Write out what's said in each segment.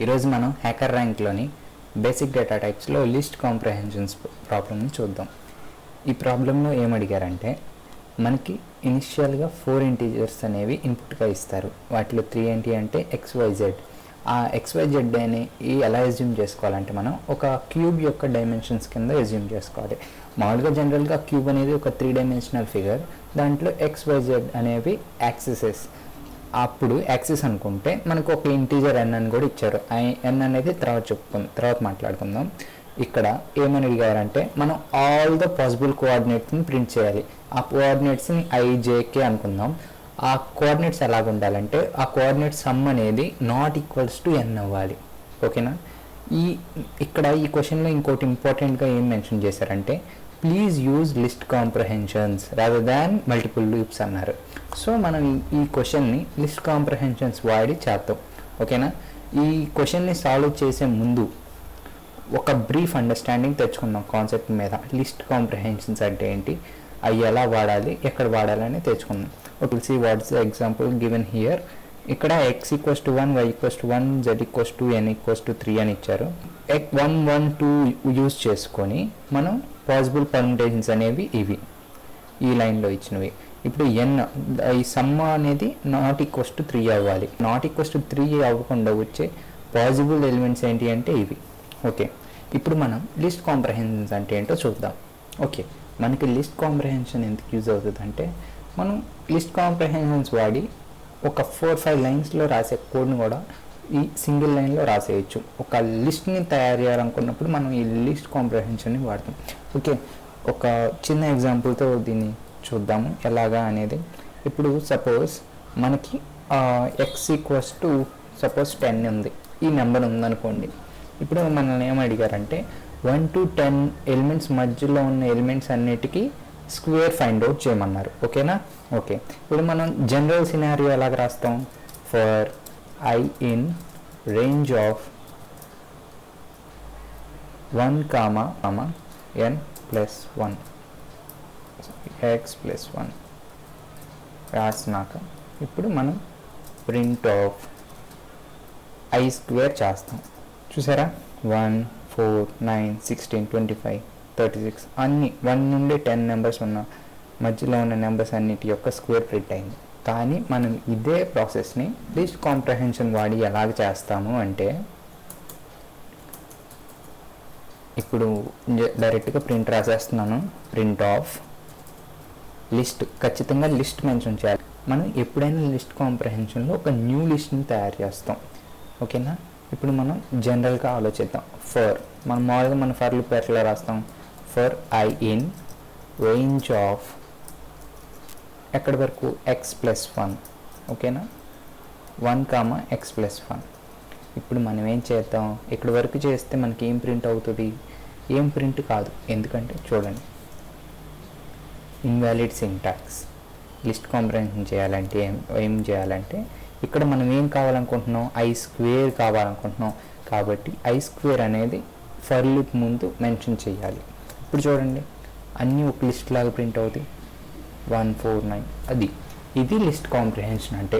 ఈరోజు మనం హ్యాకర్ ర్యాంక్లోని బేసిక్ డేటా టైప్స్లో లిస్ట్ కాంప్రహెన్షన్స్ ప్రాబ్లమ్ని చూద్దాం. ఈ ప్రాబ్లంలో ఏమడిగారంటే మనకి ఇనిషియల్గా 4 ఇంటీజర్స్ అనేవి ఇన్పుట్గా ఇస్తారు. వాటిలో 3 ఏంటి అంటే XYZ. ఆ XYZ అని ఎలా ఎజ్యూమ్ చేసుకోవాలంటే మనం ఒక క్యూబ్ యొక్క డైమెన్షన్స్ కింద ఎజ్యూమ్ చేసుకోవాలి. మామూలుగా జనరల్గా క్యూబ్ అనేది ఒక 3 డైమెన్షనల్ ఫిగర్, దాంట్లో XYZ అనేవి యాక్సిసెస్. అప్పుడు యాక్సిస్ అనుకుంటే మనకు ఒక ఇంటీజర్ n అని కూడా ఇచ్చారు. n అనేది తర్వాత మాట్లాడుకుందాం. ఇక్కడ ఏమని అడిగారంటే మనం ఆల్ ద పాసిబుల్ కోఆర్డినేట్స్ని ప్రింట్ చేయాలి. ఆ కోఆర్డినేట్స్ని IJK అనుకుందాం. ఆ కోఆర్డినేట్స్ ఎలాగ ఉండాలంటే ఆ కోఆర్డినేట్ సమ్ అనేది నాట్ ఈక్వల్స్ టు n అవ్వాలి. ఓకేనా? ఇక్కడ ఈ క్వశ్చన్లో ఇంకోటి ఇంపార్టెంట్గా ఏం మెన్షన్ చేశారంటే please use list comprehensions rather than multiple loops అన్నారు. సో మనం ఈ క్వశ్చన్ని లిస్ట్ కాంప్రహెన్షన్స్ వాడి చేద్దాం. ఓకేనా? ఈ క్వశ్చన్ని సాల్వ్ చేసే ముందు ఒక బ్రీఫ్ అండర్స్టాండింగ్ తెచ్చుకుందాం కాన్సెప్ట్ మీద. లిస్ట్ కాంప్రహెన్షన్స్ అంటే ఏంటి, అవి ఎలా వాడాలి, ఎక్కడ వాడాలని తెచ్చుకుందాం. Okay, see what's the example given here. ఇక్కడ x = 1, y = 1, z = n = 3 అని ఇచ్చారు. 1 1 2 యూజ్ చేసుకొని మనం పాసిబుల్ పర్ముటేషన్స్ అనేవి ఇవి ఈ లైన్లో ఇచ్చినవి. ఇప్పుడు n ఈ సమ్ అనేది నాట్ ఈక్వల్స్ టు 3 అవ్వాలి. నాట్ ఈక్వల్స్ టు 3 అవ్వకుండా వచ్చే పాసిబుల్ ఎలిమెంట్స్ ఏంటి అంటే ఇవి. ఓకే, ఇప్పుడు మనం లిస్ట్ కాంప్రహెన్షన్స్ అంటే ఏంటో చూద్దాం. ఓకే, మనకి లిస్ట్ కాంప్రహెన్షన్ ఎందుకు యూజ్ అవుతుంది అంటే మనం లిస్ట్ కాంప్రహెన్షన్స్ వాడి ఒక 4-5 లైన్స్లో రాసే కోడ్ని కూడా ఈ సింగిల్ లైన్లో రాసేయచ్చు. ఒక లిస్ట్ని తయారు చేయాలనుకున్నప్పుడు మనం ఈ లిస్ట్ కాంప్రహెన్షన్ని వాడతాం. ఓకే, ఒక చిన్న ఎగ్జాంపుల్తో దీన్ని చూద్దాము ఎలాగా అనేది. ఇప్పుడు సపోజ్ మనకి x = 10 ఉంది, ఈ నెంబర్ ఉందనుకోండి. ఇప్పుడు మనల్ని ఏం అడిగారంటే 1 to 10 ఎలిమెంట్స్ మధ్యలో ఉన్న ఎలిమెంట్స్ అన్నిటికీ స్క్వేర్ ఫైండ్ అవుట్ చేయమన్నారు. ఓకేనా? ఓకే, ఇప్పుడు మనం జనరల్ సినారియో ఎలాగ రాస్తాం? For I in range of 1, n plus 1 x plus 1 రాసినాక ఇప్పుడు మనం ప్రింట్ ఆఫ్ I స్క్వేర్ చేస్తాం. చూసారా? 1 4 9 16 25 36 అన్ని 1 నుండి 10 నెంబర్స్ ఉన్న మధ్యలో ఉన్న నెంబర్స్ అన్నిటి యొక్క స్క్వేర్ ప్రింట్ అయింది. కానీ మనం ఇదే ప్రాసెస్ని లిస్ట్ కాంప్రహెన్షన్ వాడి ఎలాగ చేస్తాము అంటే ఇప్పుడు డైరెక్ట్గా ప్రింట్ రాసేస్తున్నాను. ప్రింట్ ఆఫ్ లిస్ట్, ఖచ్చితంగా లిస్ట్ మెన్షన్ చేయాలి. మనం ఎప్పుడైనా లిస్ట్ కాంప్రహెన్షన్లో ఒక న్యూ లిస్ట్ని తయారు చేస్తాం. ఓకేనా? ఇప్పుడు మనం జనరల్గా ఆలోచిద్దాం. మనం మామూలుగా మన ఫర్ లూప్ ఎట్లా రాస్తాం? For I in range of ఎక్కడి వరకు x plus 1. ఓకేనా? 1, x plus 1. ఇప్పుడు మనం ఏం చేద్దాం? ఇక్కడి వరకు చేస్తే మనకి ఏం ప్రింట్ అవుతుంది? ఏం ప్రింట్ కాదు. ఎందుకంటే చూడండి, ఇన్వాలిడ్ సింటాక్స్. లిస్ట్ కాంప్రహెన్షన్ చేయాలంటే ఏం చేయాలంటే ఇక్కడ మనం ఏం కావాలనుకుంటున్నాం? I square కావాలనుకుంటున్నాం. కాబట్టి I స్క్వేర్ అనేది ఫర్ లూప్ ముందు మెన్షన్ చేయాలి. ఇప్పుడు చూడండి, అన్నీ ఒక లిస్ట్ లాగా ప్రింట్ అవుతాయి. 1 4 9 ఇది లిస్ట్ కాంప్రహెన్షన్ అంటే.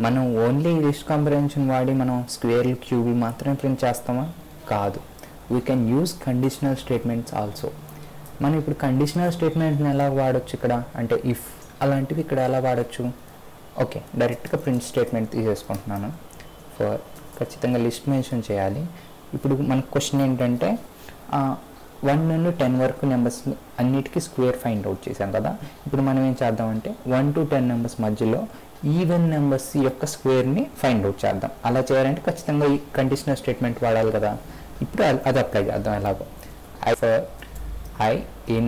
మనం ఓన్లీ లిస్ట్ కాంప్రహెన్షన్ వాడి మనం స్క్వేర్లు క్యూబ్లు మాత్రమే ప్రింట్ చేస్తామా? కాదు. We can use conditional statements also. మనం ఇప్పుడు కండిషనల్ స్టేట్మెంట్ని ఎలా వాడచ్చు ఇక్కడ అంటే ఇఫ్ అలాంటివి ఇక్కడ ఎలా వాడచ్చు? ఓకే, డైరెక్ట్గా ప్రింట్ స్టేట్మెంట్ తీసేసుకుంటున్నాను. ఫర్ ఖచ్చితంగా లిస్ట్ మెన్షన్ చేయాలి. ఇప్పుడు మన క్వశ్చన్ ఏంటంటే 1 నుండి 10 వరకు నెంబర్స్ అన్నిటికీ స్క్వేర్ ఫైండ్ అవుట్ చేశాం కదా. ఇప్పుడు మనం ఏం చేద్దామంటే 1 to 10 నెంబర్స్ మధ్యలో ఈవెన్ నెంబర్స్ యొక్క స్క్వేర్ని ఫైండ్ అవుట్ చేద్దాం. అలా చేయాలంటే ఖచ్చితంగా ఈ కండిషనల్ స్టేట్మెంట్ వాడాలి కదా. ఇప్పుడు అది అప్లై చేద్దాం. ఎలాగో I in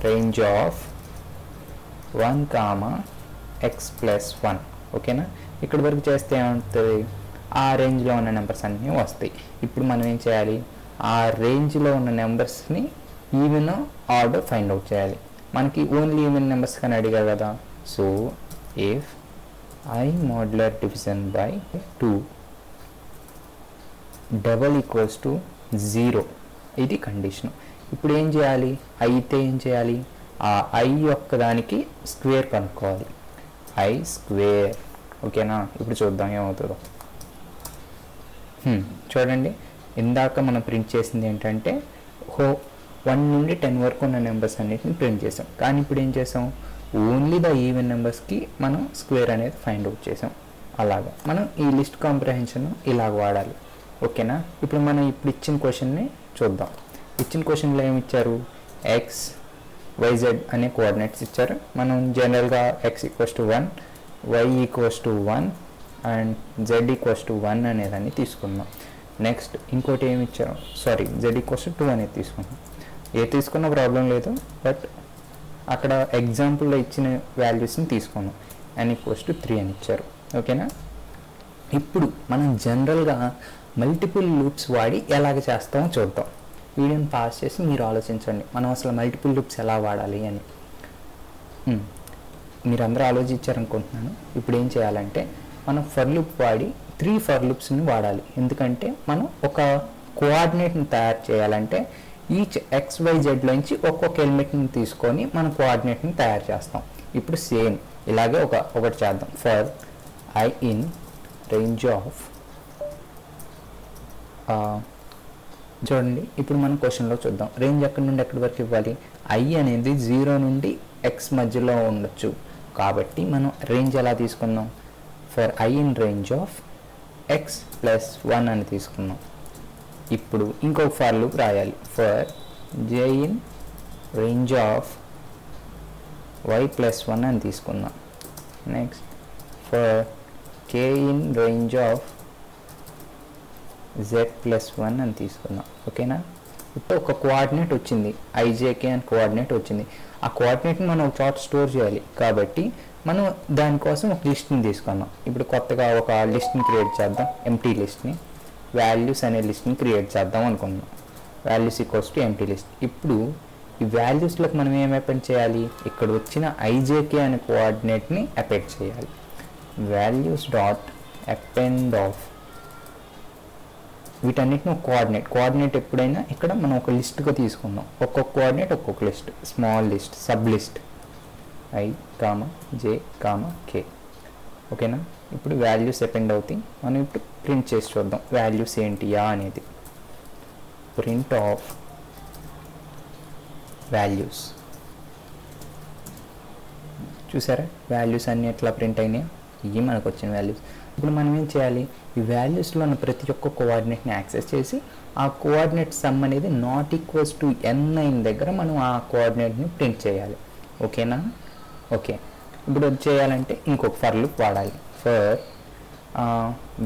range of 1, x plus 1. ఓకేనా? ఇక్కడ వరకు చేస్తే ఏమవుతుంది? ఆ రేంజ్లో ఉన్న నెంబర్స్ అన్నీ వస్తాయి. ఇప్పుడు మనం ఏం చేయాలి? ఆ రేంజ్లో ఉన్న నెంబర్స్ని ఈవెన్ ఆర్డర్ ఫైండ్ అవుట్ చేయాలి. మనకి ఓన్లీ ఈవెన్ నెంబర్స్ కానీ అడిగారు కదా. So if I modular division by 2 = 0 ఇది కండిషన్. ఇప్పుడు ఏం చేయాలి? అయితే ఏం చేయాలి? ఆ I యొక్క దానికి స్క్వేర్ కనుక్కోవాలి. I square. ఓకేనా? ఇప్పుడు చూద్దాం ఏమవుతుందో. చూడండి, ఇందాక మనం ప్రింట్ చేసింది ఏంటంటే 1 నుండి 10 వరకు ఉన్న నెంబర్స్ అన్నిటిని ప్రింట్ చేసాం. కానీ ఇప్పుడు ఏం చేసాం, ఓన్లీ ద ఈవెన్ నెంబర్స్కి మనం స్క్వేర్ అనేది ఫైండ్ అవుట్ చేసాం. అలాగా మనం ఈ లిస్ట్ కాంప్రహెన్షన్ ఇలాగ వాడాలి. ఓకేనా? ఇప్పుడు మనం ఇప్పుడు ఇచ్చిన క్వశ్చన్ని చూద్దాం. ఇచ్చిన క్వశ్చన్లో ఏమి ఇచ్చారు, ఎక్స్ వైజెడ్ అనే కోఆర్డినేట్స్ ఇచ్చారు. మనం జనరల్గా x = 1, y = 1 అండ్ z = 1 అనేదాన్ని తీసుకుందాం. నెక్స్ట్ ఇంకోటి ఏమి ఇచ్చారు, సారీ z = 2 అనేది తీసుకుందాం. ఏ తీసుకున్న ప్రాబ్లం లేదు, బట్ అక్కడ ఎగ్జాంపుల్లో ఇచ్చిన వాల్యూస్ని తీసుకున్నాం. n = 3 అని ఇచ్చారు. ఓకేనా? ఇప్పుడు మనం జనరల్గా మల్టిపుల్ లూప్స్ వాడి ఎలాగ చేస్తామో చూద్దాం. వీడియోని పాస్ చేసి మీరు ఆలోచించండి, మనం అసలు మల్టిపుల్ లూప్స్ ఎలా వాడాలి అని. మీరందరూ ఆలోచించారనుకుంటున్నాను. ఇప్పుడు ఏం చేయాలంటే మనం ఫర్ లూప్ వాడి 3 ఫర్ లూప్స్ని వాడాలి. ఎందుకంటే మనం ఒక కోఆర్డినేట్ని తయారు చేయాలంటే ఈచ్ XYZలోంచి ఒక్కొక్క ఎలిమెంట్ని తీసుకొని మన కోఆర్డినేట్ని తయారు చేస్తాం. ఇప్పుడు సేమ్ ఇలాగే ఒకటి చేద్దాం. For I in range of చూడండి, ఇప్పుడు మనం క్వశ్చన్లో చూద్దాం. రేంజ్ ఎక్కడి నుండి ఎక్కడి వరకు ఇవ్వాలి, I అనేది 0 నుండి x మధ్యలో ఉండొచ్చు. కాబట్టి మనం రేంజ్ ఎలా తీసుకుందాం, for I in range of x + 1 అని తీసుకుందాం. ఇప్పుడు ఇంకొక ఫర్ లూప్ రాయాలి. For j in range of y + 1 అని తీసుకుందాం. Next for k in range of z + 1 అని తీసుకుందాం. ఓకేనా? ఇప్పుడు ఒక కోఆర్డినేట్ వచ్చింది, ijk అని కోఆర్డినేట్ వచ్చింది. ఆ కోఆర్డినేట్ని మనం ఒక చోట స్టోర్ చేయాలి. కాబట్టి మనం దానికోసం ఒక లిస్ట్ని తీసుకుందాం. ఇప్పుడు కొత్తగా ఒక లిస్ట్ని క్రియేట్ చేద్దాం, ఎంటీ లిస్ట్ని. వాల్యూస్ అనే లిస్ట్ని క్రియేట్ చేద్దాం అనుకుందాం. Values = empty list. ఇప్పుడు ఈ వాల్యూస్లోకి మనం ఏం అపెండ్ చేయాలి, ఇక్కడ వచ్చిన ijk అనే కోఆర్డినేట్ని అపెండ్ చేయాలి. వాల్యూస్ డాట్ అపెండ్ ఆఫ్ వీటన్నిటిని ఒక కోఆర్డినేట్ ఎప్పుడైనా ఇక్కడ మనం ఒక లిస్ట్గా తీసుకుందాం. ఒక్కొక్క కోఆర్డినేట్ ఒక్కొక్క list, small list, sub list I, J, K. ఓకేనా? ఇప్పుడు వాల్యూస్ అపెండ్ అవుతాయి. మనం ఇప్పుడు ప్రింట్ చేసి చూద్దాం వాల్యూస్ ఏంటియా అనేది. Print of values. చూసారా వాల్యూస్ అన్నీ ఎట్లా ప్రింట్ అయినాయి, ఇవి మనకు వచ్చిన వాల్యూస్. ఇప్పుడు మనం ఏం చేయాలి, ఈ వాల్యూస్లో ఉన్న ప్రతి ఒక్క కోఆర్డినేట్ని యాక్సెస్ చేసి ఆ కోఆర్డినేట్ సమ్ అనేది ≠ n అయిన దగ్గర మనం ఆ కోఆర్డినేట్ని ప్రింట్ చేయాలి. ఓకేనా? ఓకే. ఇప్పుడు అది చేయాలంటే ఇంకొక ఫర్ లూప్ వాడాలి. For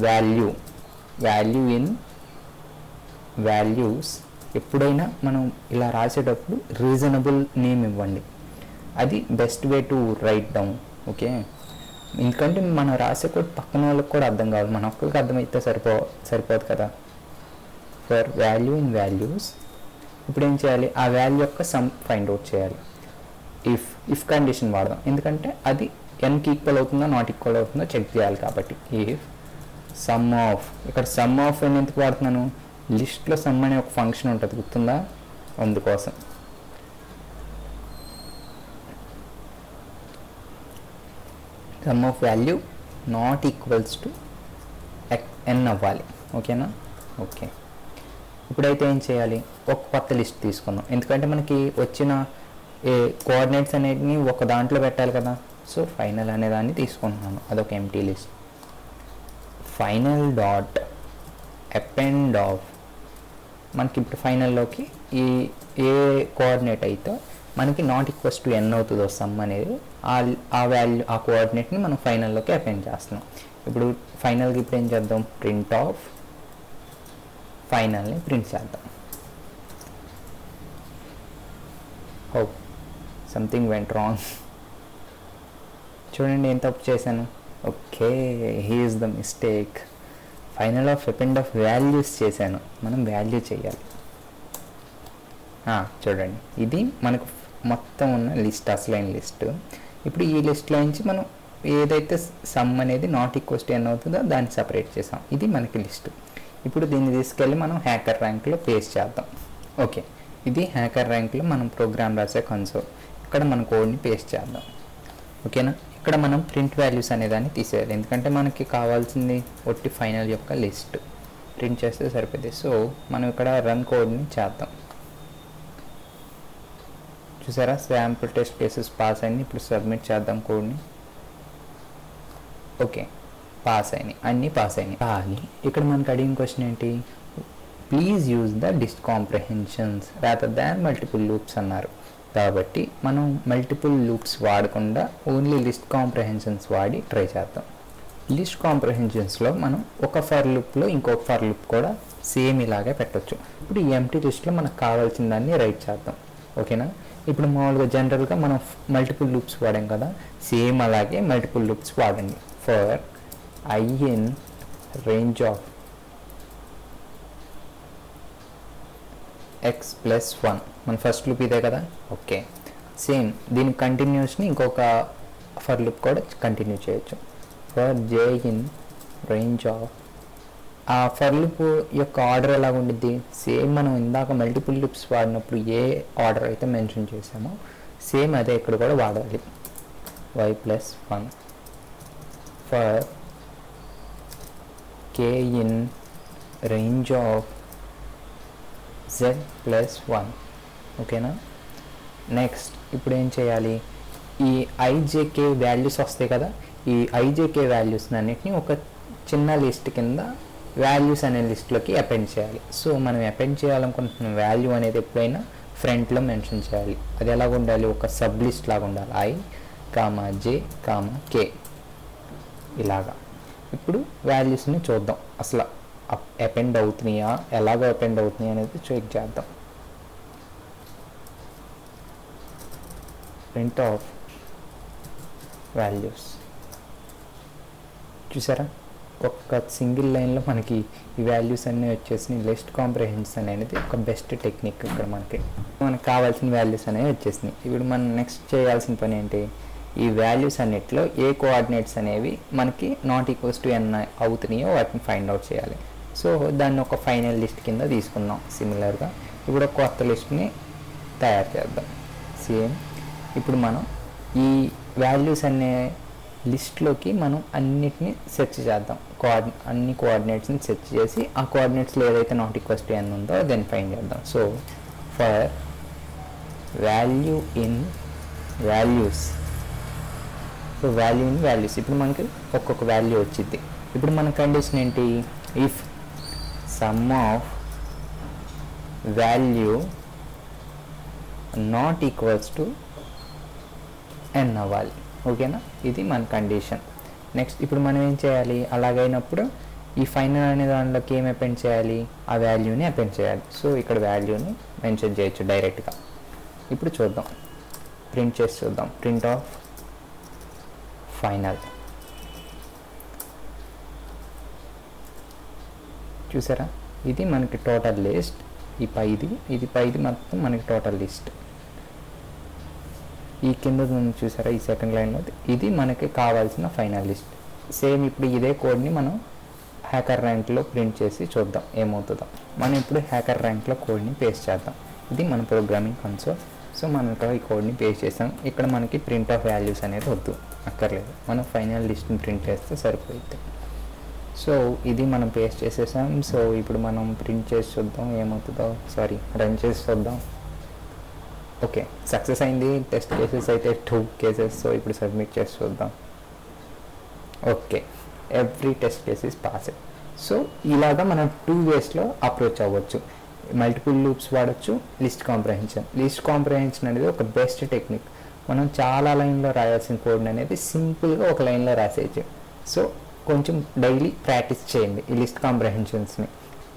value in values. ఎప్పుడైనా మనం ఇలా రాసేటప్పుడు రీజనబుల్ నేమ్ ఇవ్వండి. అది best way to right down. Okay? ఎందుకంటే మనం రాసే కోడ్ పక్కన వాళ్ళకి కూడా అర్థం కావాలి, మన ఒక్కరికి అర్థమైతే సరిపోదు కదా. For value in values. ఇప్పుడు ఏం చేయాలి, ఆ వాల్యూ యొక్క సమ్ ఫైండ్ అవుట్ చేయాలి. ఇఫ్ కండిషన్ వాడదాం, ఎందుకంటే అది nకి ఈక్వల్ అవుతుందో నాట్ ఈక్వల్ అవుతుందో చెక్ చేయాలి. కాబట్టి ఇఫ్ సమ్ ఆఫ్, ఇక్కడ సమ్ ఆఫ్ అని ఎందుకు వాడుతున్నాను, లిస్ట్లో సమ్ అనే ఒక ఫంక్షన్ ఉంటుంది, గుర్తుందా? అందుకోసం సమ్ ఆఫ్ వాల్యూ ≠ n అవ్వాలి. ఓకేనా? ఓకే. ఇప్పుడైతే ఏం చేయాలి, ఒక కొత్త లిస్ట్ తీసుకుందాం. ఎందుకంటే మనకి వచ్చిన కోఆర్డినేట్స్ అనేటిని ఒక దాంట్లో పెట్టాలి కదా. సో ఫైనల్ అనే దాన్ని తీసుకుంటున్నాను, అదొక empty list. Final dot append of. మనకి ఇప్పుడు ఫైనల్లోకి ఏ కోఆర్డినేట్ అయితే మనకి ≠ n అవుతుందో సమ్ అనేది, ఆ వాల్యూ ఆ కోఆర్డినేట్ని మనం ఫైనల్లోకి అపెండ్ చేస్తున్నాం. ఇప్పుడు ఫైనల్కి ఇప్పుడు ఏం చేద్దాం, ప్రింట్ ఆఫ్ ఫైనల్ని ప్రింట్ చేద్దాం. Something went wrong. చూడండి ఏం తప్పు చేశాను. Okay, he is the mistake. Final of append of values చేశాను, మనం వాల్యూ చేయాలి. చూడండి, ఇది మనకు మొత్తం ఉన్న లిస్ట్, అసలైన లిస్ట్. ఇప్పుడు ఈ లిస్ట్లో నుంచి మనం ఏదైతే సమ్ అనేది ≠ n అవుతుందో దాన్ని సపరేట్ చేసాం. ఇది మనకి లిస్ట్. ఇప్పుడు దీన్ని తీసుకెళ్ళి మనం హ్యాకర్ ర్యాంక్లో పేస్ట్ చేద్దాం. ఓకే, ఇది హ్యాకర్ ర్యాంక్లో మనం ప్రోగ్రామ్ రాసే కన్సోల్. ఇక్కడ మన కోడ్ని పేస్ట్ చేద్దాం. ఓకేనా? ఇక్కడ మనం ప్రింట్ వాల్యూస్ అనేదాన్ని తీసేయాలి, ఎందుకంటే మనకి కావాల్సింది ఒట్టి ఫైనల్ యొక్క లిస్ట్. ప్రింట్ చేస్తే సరిపోతుంది. సో మనం ఇక్కడ రన్ కోడ్ని చేద్దాం. చూసారా, శాంపుల్ టెస్ట్ కేసెస్ పాస్ అయింది. ఇప్పుడు సబ్మిట్ చేద్దాం కోడ్ని. ఓకే, పాస్ అయినాయి, అన్నీ పాస్ అయినాయి. కానీ ఇక్కడ మనకు అడిగిన క్వశ్చన్ ఏంటి, please use the list comprehensions rather than multiple loops అన్నారు. కాబట్టి మనం మల్టిపుల్ లూప్స్ వాడకుండా ఓన్లీ లిస్ట్ కాంప్రహెన్షన్స్ వాడి ట్రై చేద్దాం. లిస్ట్ కాంప్రహెన్షన్స్లో మనం ఒక ఫర్ లూప్లో ఇంకొక ఫర్ లూప్ కూడా సేమ్ ఇలాగే పెట్టవచ్చు. ఇప్పుడు ఈ ఎంప్టీ లిస్ట్లో మనకు కావాల్సిన దాన్ని రైట్ చేద్దాం. ఓకేనా, ఇప్పుడు మామూలుగా జనరల్గా మనం మల్టిపుల్ లూప్స్ వాడాం కదా, సేమ్ అలాగే మల్టిపుల్ లూప్స్ వాడండి. For I in range of x plus 1 మన ఫస్ట్ లూప్ ఇదే కదా. ఓకే, సేమ్ దీని కంటిన్యూస్ని ఇంకొక ఫర్ లూప్ కూడా కంటిన్యూ చేయొచ్చు. For j in range of, ఆ ఫర్ లూప్ యొక్క ఆర్డర్ ఎలాగ ఉండిద్ది, సేమ్ మనం ఇందాక మల్టిపుల్ లూప్స్ వాడినప్పుడు ఏ ఆర్డర్ అయితే మెన్షన్ చేసామో సేమ్ అదే ఇక్కడ కూడా వాడాలి. y plus 1 for k in range of z plus 1. ఓకేనా, నెక్స్ట్ ఇప్పుడు ఏం చేయాలి, ఈ ijk వాల్యూస్ వస్తాయి కదా, ఈ ijk వాల్యూస్ అన్నిటిని ఒక చిన్న లిస్ట్ కింద వాల్యూస్ అనే లిస్ట్లోకి అపెండ్ చేయాలి. సో మనం అపెండ్ చేయాలనుకుంటున్న వాల్యూ అనేది ఎప్పుడైనా ఫ్రంట్లో మెన్షన్ చేయాలి. అది ఎలాగ ఉండాలి, ఒక సబ్ లిస్ట్ లాగా ఉండాలి. i, j, k ఇలాగా. ఇప్పుడు వాల్యూస్ని చూద్దాం, అసలు అపెండ్ అవుతున్నాయా, ఎలాగ అపెండ్ అవుతున్నాయి అనేది చెక్ చేద్దాం. Print of values. చూసారా, ఒక్క సింగిల్ లైన్లో మనకి ఈ వాల్యూస్ అన్నీ వచ్చేసి లిస్ట్ కాంప్రహెన్షన్ అనేది ఒక బెస్ట్ టెక్నిక్. ఇక్కడ మనకు కావాల్సిన వాల్యూస్ అనేవి వచ్చేసినాయి. ఇప్పుడు మనం నెక్స్ట్ చేయాల్సిన పని ఏంటి, ఈ వాల్యూస్ అన్నిటిలో ఏ కోఆర్డినేట్స్ అనేవి మనకి నాట్ ఈక్వల్స్ టు n అవుతున్నాయో వాటిని ఫైండ్ అవుట్ చేయాలి. సో దాన్ని ఒక ఫైనల్ లిస్ట్ కింద తీసుకుందాం. సిమిలర్గా ఇప్పుడు ఒక కొత్త లిస్ట్ని తయారు చేద్దాం. సేమ్ ఇప్పుడు మనం ఈ వాల్యూస్ అనే లిస్ట్లోకి మనం అన్నిటిని సెర్చ్ చేద్దాం. అన్ని కోఆర్డినేట్స్ని సెర్చ్ చేసి ఆ కోఆర్డినేట్స్లో ఏదైతే నాట్ ఈక్వల్స్ టు n ఉందో దాన్ని ఫైండ్ చేద్దాం. So for value in values, so value in values, ఇప్పుడు మనకి ఒక్కొక్క వాల్యూ వచ్చింది. ఇప్పుడు మన కండిషన్ ఏంటి, if some of value not equals to n అవ్వాలి. ఓకేనా, ఇది మన కండిషన్. నెక్స్ట్ ఇప్పుడు మనం ఏం చేయాలి, అలాగైనప్పుడు ఈ ఫైనల్ అనే దాంట్లోకి ఏం అపెండ్ చేయాలి, ఆ వాల్యూని అపెండ్ చేయాలి. సో ఇక్కడ వాల్యూని మెన్షన్ చేయొచ్చు డైరెక్ట్గా. ఇప్పుడు చూద్దాం, ప్రింట్ చేసి చూద్దాం. Print of final. చూసారా, ఇది మనకి టోటల్ లిస్ట్. ఇది పైది మొత్తం మనకి టోటల్ లిస్ట్. ఈ కింద చూసారా, ఈ సెకండ్ లైన్లో ఇది మనకి కావాల్సిన ఫైనల్ లిస్ట్. సేమ్ ఇప్పుడు ఇదే కోడ్ని మనం హ్యాకర్ ర్యాంక్లో ప్రింట్ చేసి చూద్దాం ఏమవుతుందో. మనం ఇప్పుడు హ్యాకర్ ర్యాంక్లో కోడ్ని పేస్ట్ చేద్దాం. ఇది మన ప్రోగ్రామింగ్ కన్సోల్. సో మనం ఇక్కడ ఈ కోడ్ని పేస్ట్ చేసాం. ఇక్కడ మనకి ప్రింట్ ఆఫ్ వాల్యూస్ అనేది వద్దు, అక్కర్లేదు. మనం ఫైనల్ లిస్ట్ని ప్రింట్ చేస్తే సరిపోతుంది. సో ఇది మనం పేస్ట్ చేసేసాం. సో ఇప్పుడు మనం ప్రింట్ చేసి చూద్దాం ఏమవుతుందో. రన్ చేసి చూద్దాం. ఓకే, సక్సెస్ అయింది. టెస్ట్ కేసెస్ అయితే 2 కేసెస్. సో ఇప్పుడు సబ్మిట్ చేసి చూద్దాం. Okay, every test cases pass. So ఇలాగా మనం 2 వేస్లో అప్రోచ్ అవ్వచ్చు. మల్టిపుల్ లూప్స్ వాడచ్చు, లిస్ట్ కాంప్రహెన్షన్ అనేది ఒక బెస్ట్ టెక్నిక్. మనం చాలా లైన్లో రాయాల్సిన కోడ్ అనేది సింపుల్గా ఒక లైన్లో రాసేయచ్చు. సో కొంచెం డైలీ ప్రాక్టీస్ చేయండి ఈ లిస్ట్ కాంప్రహెన్షన్స్ని.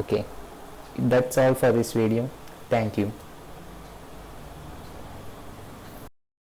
Okay, that's all for this video. Thank you.